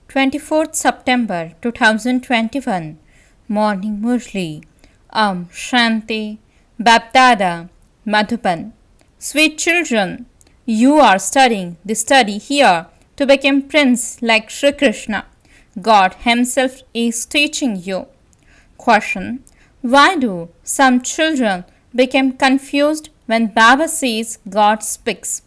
24th September 2021 Morning Murli Shanti Bapdada Madhuban. Sweet children, you are studying the study here to become prince like Sri Krishna. God himself is teaching you. Question: why do some children become confused when Baba says God speaks?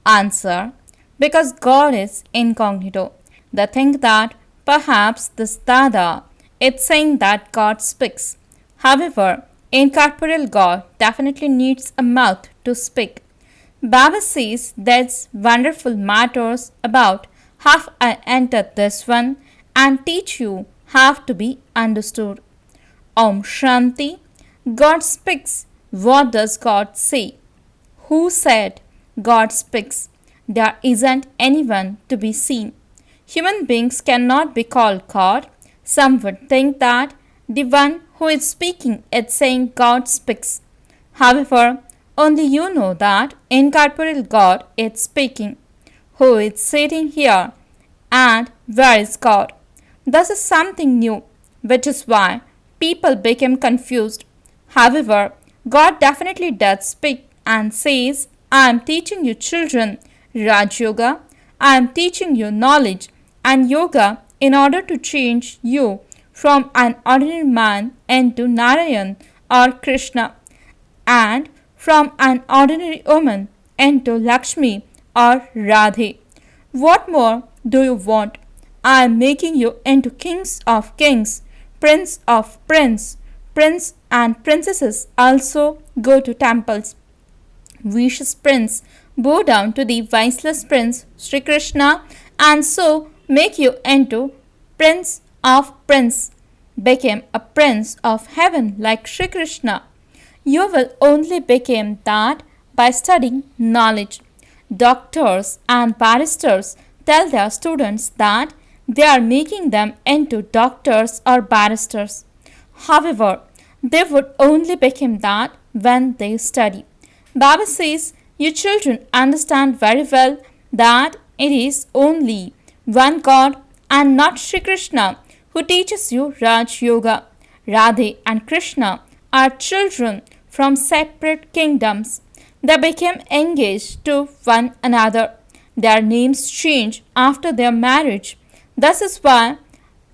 Answer: because God is incognito. They think that perhaps this Dada is saying that God speaks. However, incorporeal God definitely needs a mouth to speak. Baba says that's wonderful matters about how I entered this one and teach you how to be understood. Om Shanti. God speaks. What does God say? Who said God speaks? There isn't anyone to be seen. Human beings cannot be called God. Some would think that the one who is speaking is saying God speaks. However, only you know that incorporeal God is speaking. Who is sitting here and where is God? This is something new, which is why people become confused. However, God definitely does speak and says, I am teaching you children Raj Yoga. I am teaching you knowledge and yoga in order to change you from an ordinary man into Narayan or Krishna, and from an ordinary woman into Lakshmi or Radhe. What more do you want? I am making you into kings of kings, prince of prince and princesses also go to temples. Vicious prince bow down to the viceless prince Sri Krishna and so make you into prince of prince, became a prince of heaven like Sri Krishna. You will only become that by studying knowledge. Doctors and barristers tell their students that they are making them into doctors or barristers. However, they would only become that when they study. Baba says, you children understand very well that it is only one God and not Sri Krishna who teaches you Raj Yoga. Radhe and Krishna are children from separate kingdoms. They became engaged to one another. Their names change after their marriage. This is why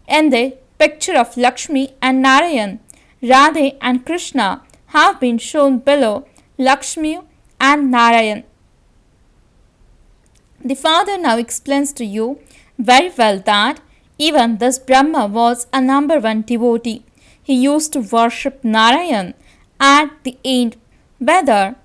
in the picture of Lakshmi and Narayan, Radhe and Krishna have been shown below Lakshmi and Narayan. The father now explains to you very well that even this Brahma was a number one devotee. He used to worship Narayan at the end, whether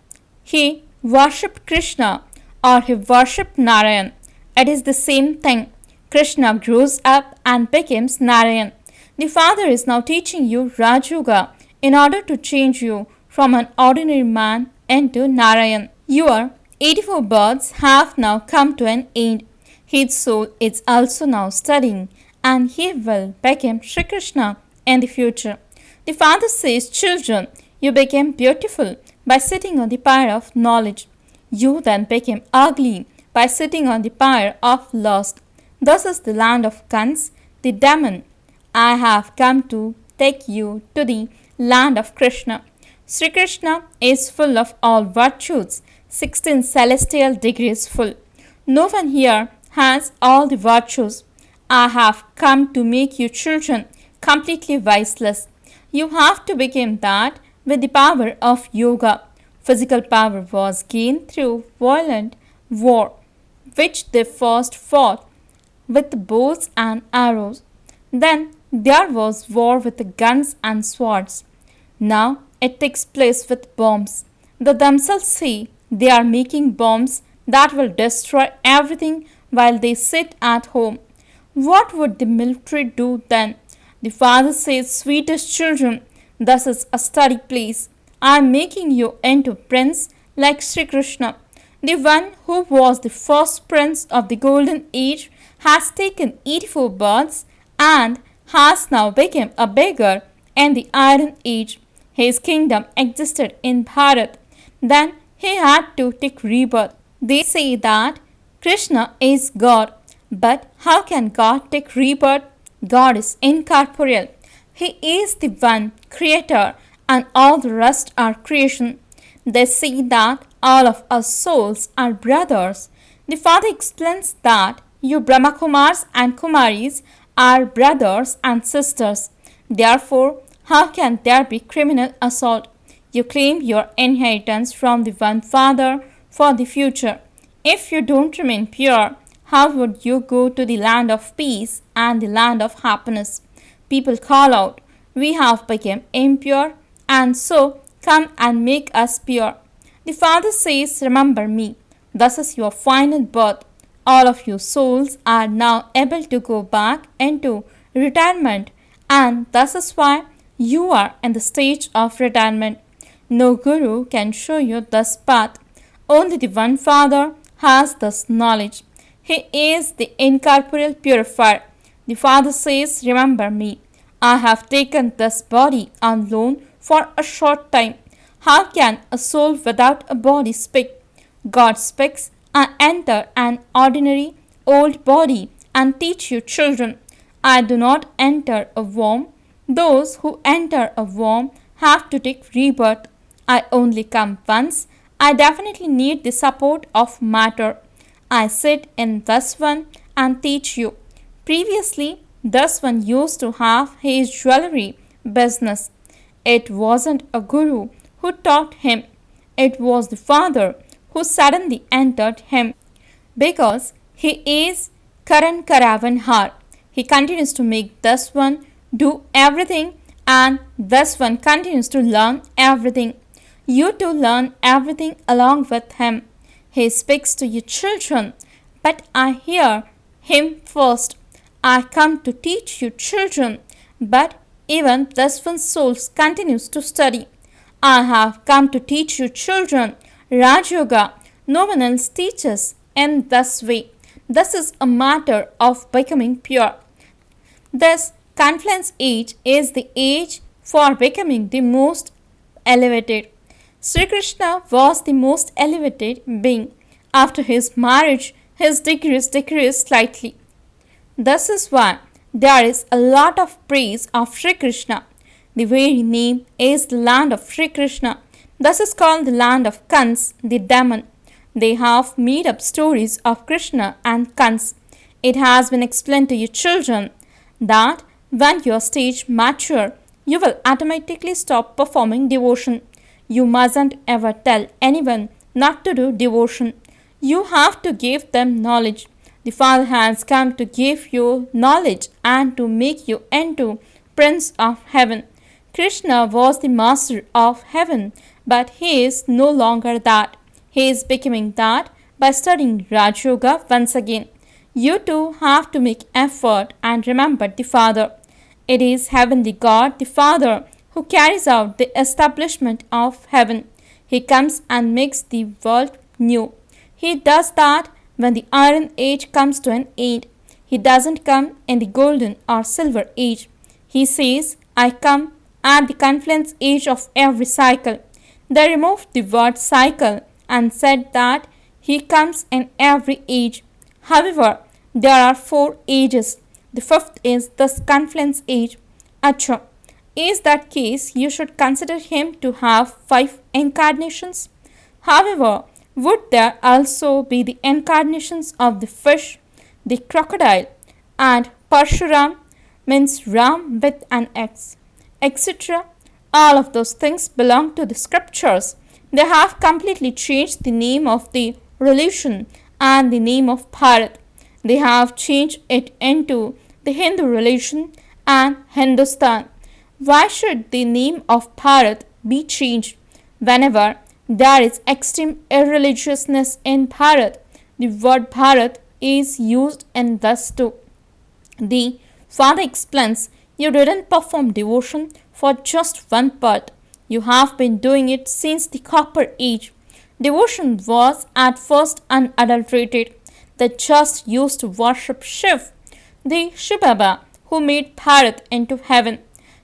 he worshipped Krishna or he worshipped Narayan. It is the same thing. Krishna grows up and becomes Narayan. The father is now teaching you Raj Yoga in order to change you from an ordinary man into Narayan. Your 84 births have now come to an end. His soul is also now studying and he will become Sri Krishna in the future. The father says, children, you became beautiful by sitting on the pyre of knowledge. You then became ugly by sitting on the pyre of lust. This is the land of Kans, the demon. I have come to take you to the land of Krishna. Sri Krishna is full of all virtues, 16 celestial degrees full. No one here has all the virtues. I have come to make you children completely viceless. You have to become that with the power of yoga. Physical power was gained through violent war, which they first fought with bows and arrows. Then there was war with guns and swords. Now it takes place with bombs. They themselves say they are making bombs that will destroy everything while they sit at home. What would the military do then? The father says, sweetest children, this is a study place. I am making you into prince like Sri Krishna. The one who was the first prince of the golden age has taken 84 births and has now become a beggar in the iron age. His kingdom existed in Bharat. Then he had to take rebirth. They say that Krishna is God. But how can God take rebirth? God is incorporeal. He is the one creator, and all the rest are creation. They see that all of us souls are brothers. The Father explains that you Brahmakumars and Kumaris are brothers and sisters. Therefore, how can there be criminal assault? You claim your inheritance from the one Father for the future. If you don't remain pure, how would you go to the land of peace and the land of happiness? People call out, we have become impure, and so come and make us pure. The Father says, remember me. This is your final birth. All of you souls are now able to go back into retirement, and this is why you are in the stage of retirement. No guru can show you this path. Only the one Father has this knowledge. He is the incorporeal purifier. The Father says, remember me. I have taken this body on loan for a short time. How can a soul without a body speak? God speaks and enter an ordinary old body and teach you children. I do not enter a womb. Those who enter a womb have to take rebirth. I only come once. I definitely need the support of matter. I sit in this one and teach you. Previously, this one used to have his jewelry business. It wasn't a guru who taught him. It was the Father who suddenly entered him. Because he is Karan Karavan Har. He continues to make this one do everything, and this one continues to learn everything. You too learn everything along with him. He speaks to you children, but I hear him first. I come to teach you children, but even this one soul continues to study. I have come to teach you children. Raj Yoga, no one else teaches in this way. This is a matter of becoming pure. This confluence age is the age for becoming the most elevated. Sri Krishna was the most elevated being. After his marriage, his degrees decreased slightly. This is why there is a lot of praise of Sri Krishna. The very name is the land of Sri Krishna. This is called the land of Kans, the demon. They have made up stories of Krishna and Kans. It has been explained to you children that when your stage mature, you will automatically stop performing devotion. You mustn't ever tell anyone not to do devotion. You have to give them knowledge. The Father has come to give you knowledge and to make you into Prince of Heaven. Krishna was the master of heaven, but he is no longer that. He is becoming that by studying Raj Yoga once again. You too have to make effort and remember the Father. It is Heavenly God, the Father, who carries out the establishment of heaven. He comes and makes the world new. He does that when the Iron Age comes to an end. He doesn't come in the Golden or Silver Age. He says, I come at the confluence age of every cycle. They removed the word cycle and said that he comes in every age. However, there are 4 ages. The 5th is this confluence age. Acha. Is that case, you should consider him to have 5 incarnations. However, would there also be the incarnations of the fish, the crocodile, and Parshuram means Ram with an X, etc.? All of those things belong to the scriptures. They have completely changed the name of the religion and the name of Bharat. They have changed it into the Hindu religion and Hindustan. Why should the name of Bharat be changed? Whenever there is extreme irreligiousness in Bharat, the word Bharat is used in this too. The Father explains, you didn't perform devotion for just one part. You have been doing it since the Copper Age. Devotion was at first unadulterated. They just used to worship Shiv, the Shivbaba who made Bharat into heaven.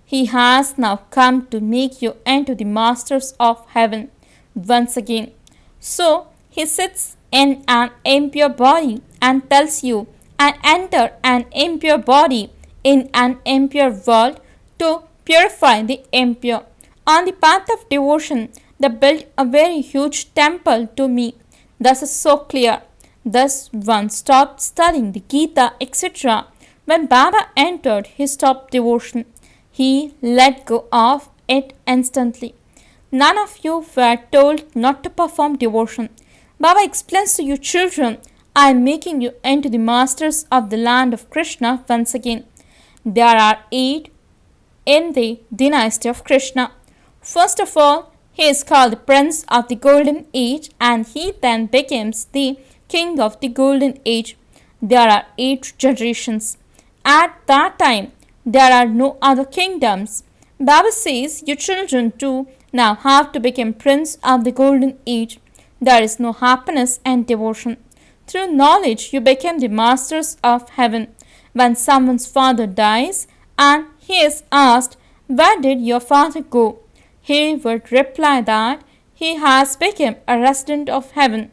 He has now come to make you into the masters of heaven once again. So he sits in an impure body and tells you, and enter an impure body in an impure world to purify the impure. On the path of devotion, they built a very huge temple to me. This is so clear. Thus, one stopped studying the Gita, etc. When Baba entered, he stopped devotion. He let go of it instantly. None of you were told not to perform devotion. Baba explains to you children, I am making you into the masters of the land of Krishna once again. There are 8 in the dynasty of Krishna. First of all, he is called the Prince of the Golden Age and he then becomes the King of the Golden Age. There are 8 generations. At that time, there are no other kingdoms. Baba says, you children too now have to become Prince of the Golden Age. There is no happiness and devotion. Through knowledge, you become the masters of heaven. When someone's father dies and he is asked, where did your father go? He would reply that he has become a resident of heaven.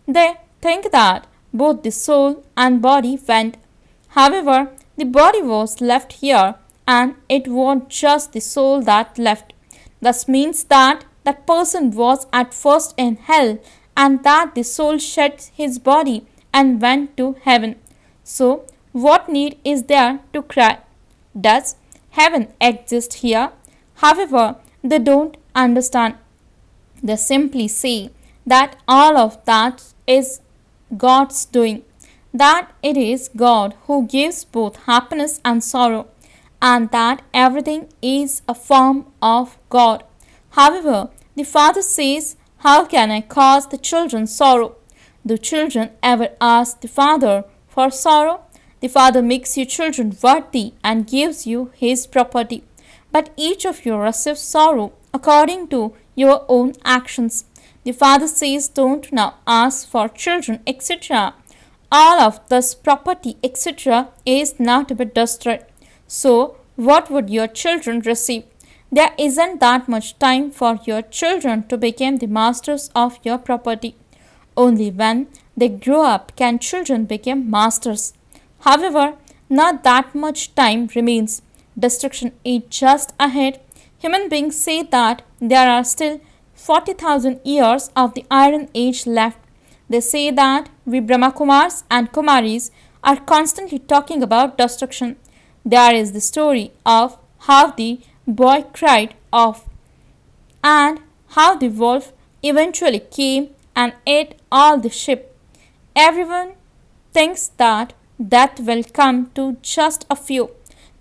They think that both the soul and body went. However, the body was left here and it was just the soul that left. This means that that person was at first in hell and that the soul shed his body and went to heaven. So, what need is there to cry? Does heaven exist here? However, they don't understand. They simply say that all of that is God's doing, that it is God who gives both happiness and sorrow, and that everything is a form of God. However, the father says, how can I cause the children sorrow? Do children ever ask the father for sorrow? The father makes you children worthy and gives you his property. But each of you receives sorrow according to your own actions. The father says, don't now ask for children, etc. All of this property, etc. is now to be destroyed. So, what would your children receive? There isn't that much time for your children to become the masters of your property. Only when they grow up can children become masters. However, not that much time remains. Destruction is just ahead. Human beings say that there are still 40,000 years of the Iron Age left. They say that we Brahmakumars and Kumaris are constantly talking about destruction. There is the story of how the boy cried off and how the wolf eventually came and ate all the sheep. Everyone thinks that death will come to just a few.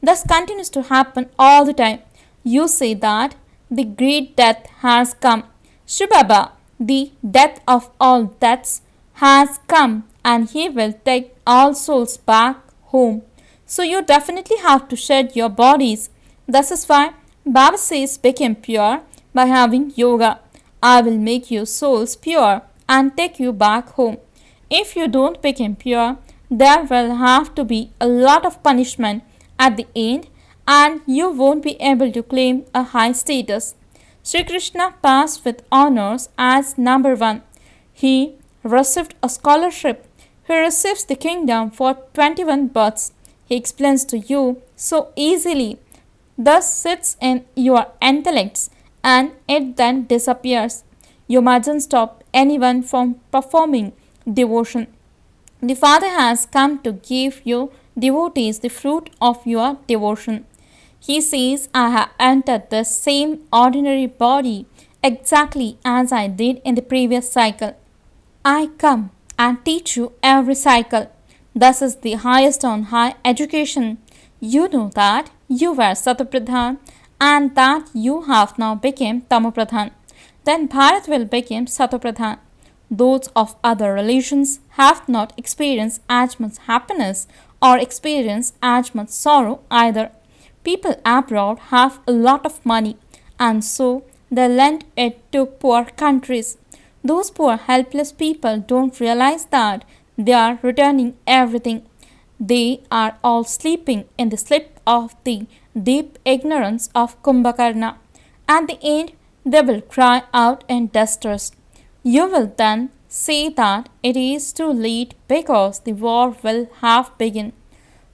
This continues to happen all the time. You say that the great death has come. Shiv Baba, the death of all deaths, has come and he will take all souls back home. So you definitely have to shed your bodies. This is why Baba says become pure by having yoga. I will make your souls pure and take you back home. If you don't become pure, there will have to be a lot of punishment at the end and you won't be able to claim a high status. Sri Krishna passed with honors as number 1. He received a scholarship. He receives the kingdom for 21 births. He explains to you so easily. Thus sits in your intellects and it then disappears. You mustn't stop anyone from performing devotion. The Father has come to give you devotees the fruit of your devotion. He says, I have entered the same ordinary body exactly as I did in the previous cycle. I come and teach you every cycle. This is the highest on high education. You know that you were Satopradhan and that you have now become Tamopradhan. Then Bharat will become Satopradhan. Those of other religions have not experienced as much happiness or experienced as much sorrow either. People abroad have a lot of money and so they lend it to poor countries. Those poor helpless people don't realize that they are returning everything. They are all sleeping in the sleep of the deep ignorance of Kumbhakarna. At the end, they will cry out in distress. You will then say that it is too late because the war will have begun.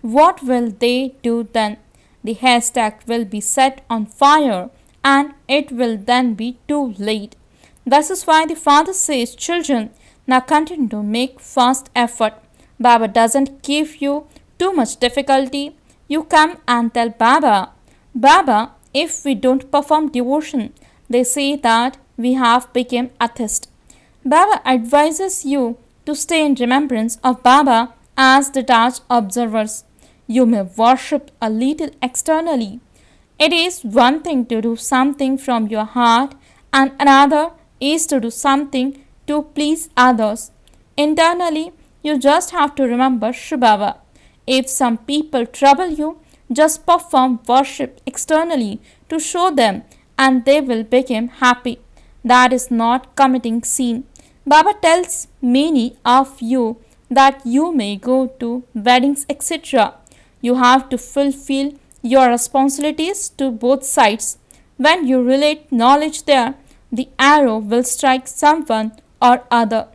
What will they do then? The haystack will be set on fire and it will then be too late. This is why the father says, children, now continue to make fast effort. Baba doesn't give you too much difficulty. You come and tell Baba, Baba, if we don't perform devotion, they say that we have become atheist. Baba advises you to stay in remembrance of Baba as detached observers. You may worship a little externally. It is one thing to do something from your heart, and another is to do something to please others. Internally, you just have to remember Shri Baba. If some people trouble you, just perform worship externally to show them and they will become happy. That is not committing sin. Baba tells many of you that you may go to weddings, etc. You have to fulfill your responsibilities to both sides. When you relate knowledge there, the arrow will strike someone or other.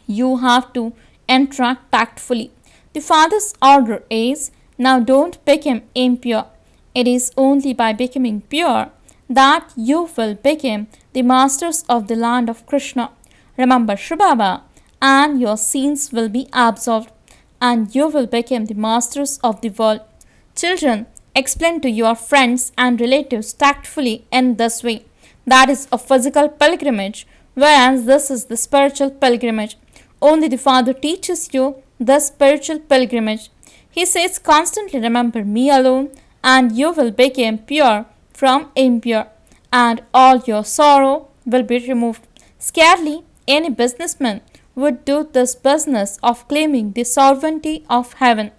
You have to interact tactfully. The father's order is, now don't become impure. It is only by becoming pure that you will become the masters of the land of Krishna. Remember Shri Baba, and your sins will be absolved, and you will become the masters of the world. Children, explain to your friends and relatives tactfully in this way. That is a physical pilgrimage, whereas this is the spiritual pilgrimage. Only the Father teaches you the spiritual pilgrimage. He says constantly remember me alone, and you will become pure from impure, and all your sorrow will be removed. Scarcely any businessman would do this business of claiming the sovereignty of heaven.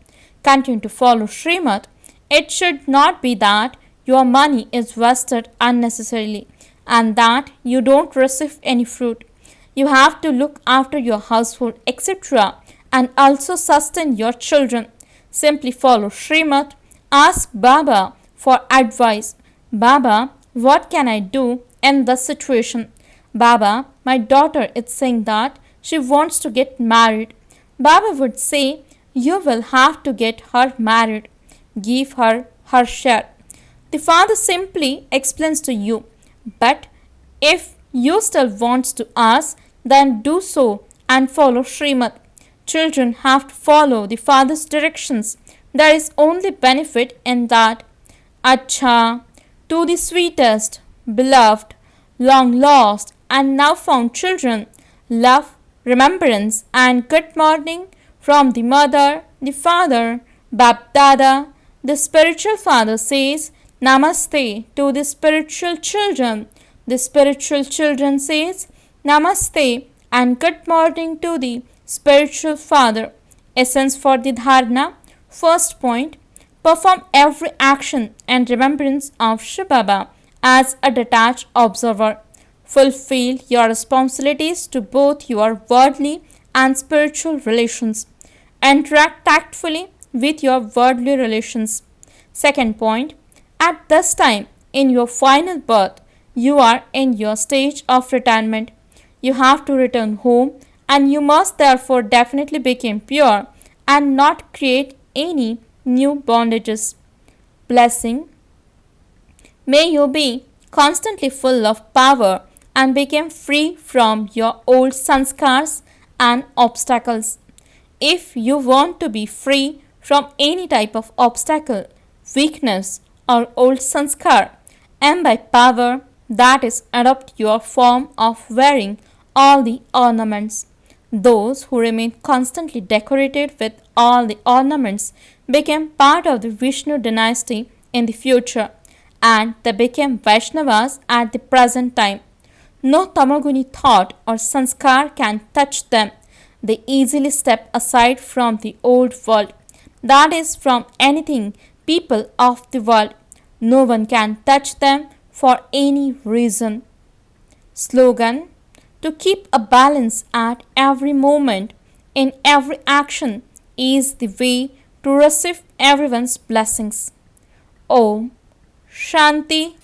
Continue to follow Srimad. It should not be that your money is wasted unnecessarily and that you don't receive any fruit. You have to look after your household, etc., and also sustain your children. Simply follow Srimad. Ask Baba for advice. Baba, what can I do in this situation? Baba, my daughter is saying that she wants to get married. Baba would say, you will have to get her married. Give her her share. The father simply explains to you. But if you still want to ask, then do so and follow Srimad. Children have to follow the father's directions. There is only benefit in that. Acha, to the sweetest, beloved, long lost, and now found children, love, remembrance, and good morning from the mother, the father, Bap Dada. The spiritual father says Namaste to the spiritual children. The spiritual children says Namaste and good morning to the spiritual father. Essence for the dharana. First point, perform every action in remembrance of Shri Baba as a detached observer. Fulfill your responsibilities to both your worldly and spiritual relations. Interact tactfully with your worldly relations. Second point, at this time in your final birth, you are in your stage of retirement. You have to return home and you must therefore definitely become pure and not create any new bondages. Blessing. May you be constantly full of power and become free from your old sanskars and obstacles. If you want to be free from any type of obstacle, weakness, or old sanskar, and by power, that is, adopt your form of wearing all the ornaments. Those who remain constantly decorated with all the ornaments became part of the Vishnu dynasty in the future, and they became Vaishnavas at the present time. No tamaguni thought or sanskar can touch them. They easily step aside from the old world, that is, from anything people of the world. No one can touch them for any reason. Slogan. To keep a balance at every moment, in every action, is the way to receive everyone's blessings. Om Shanti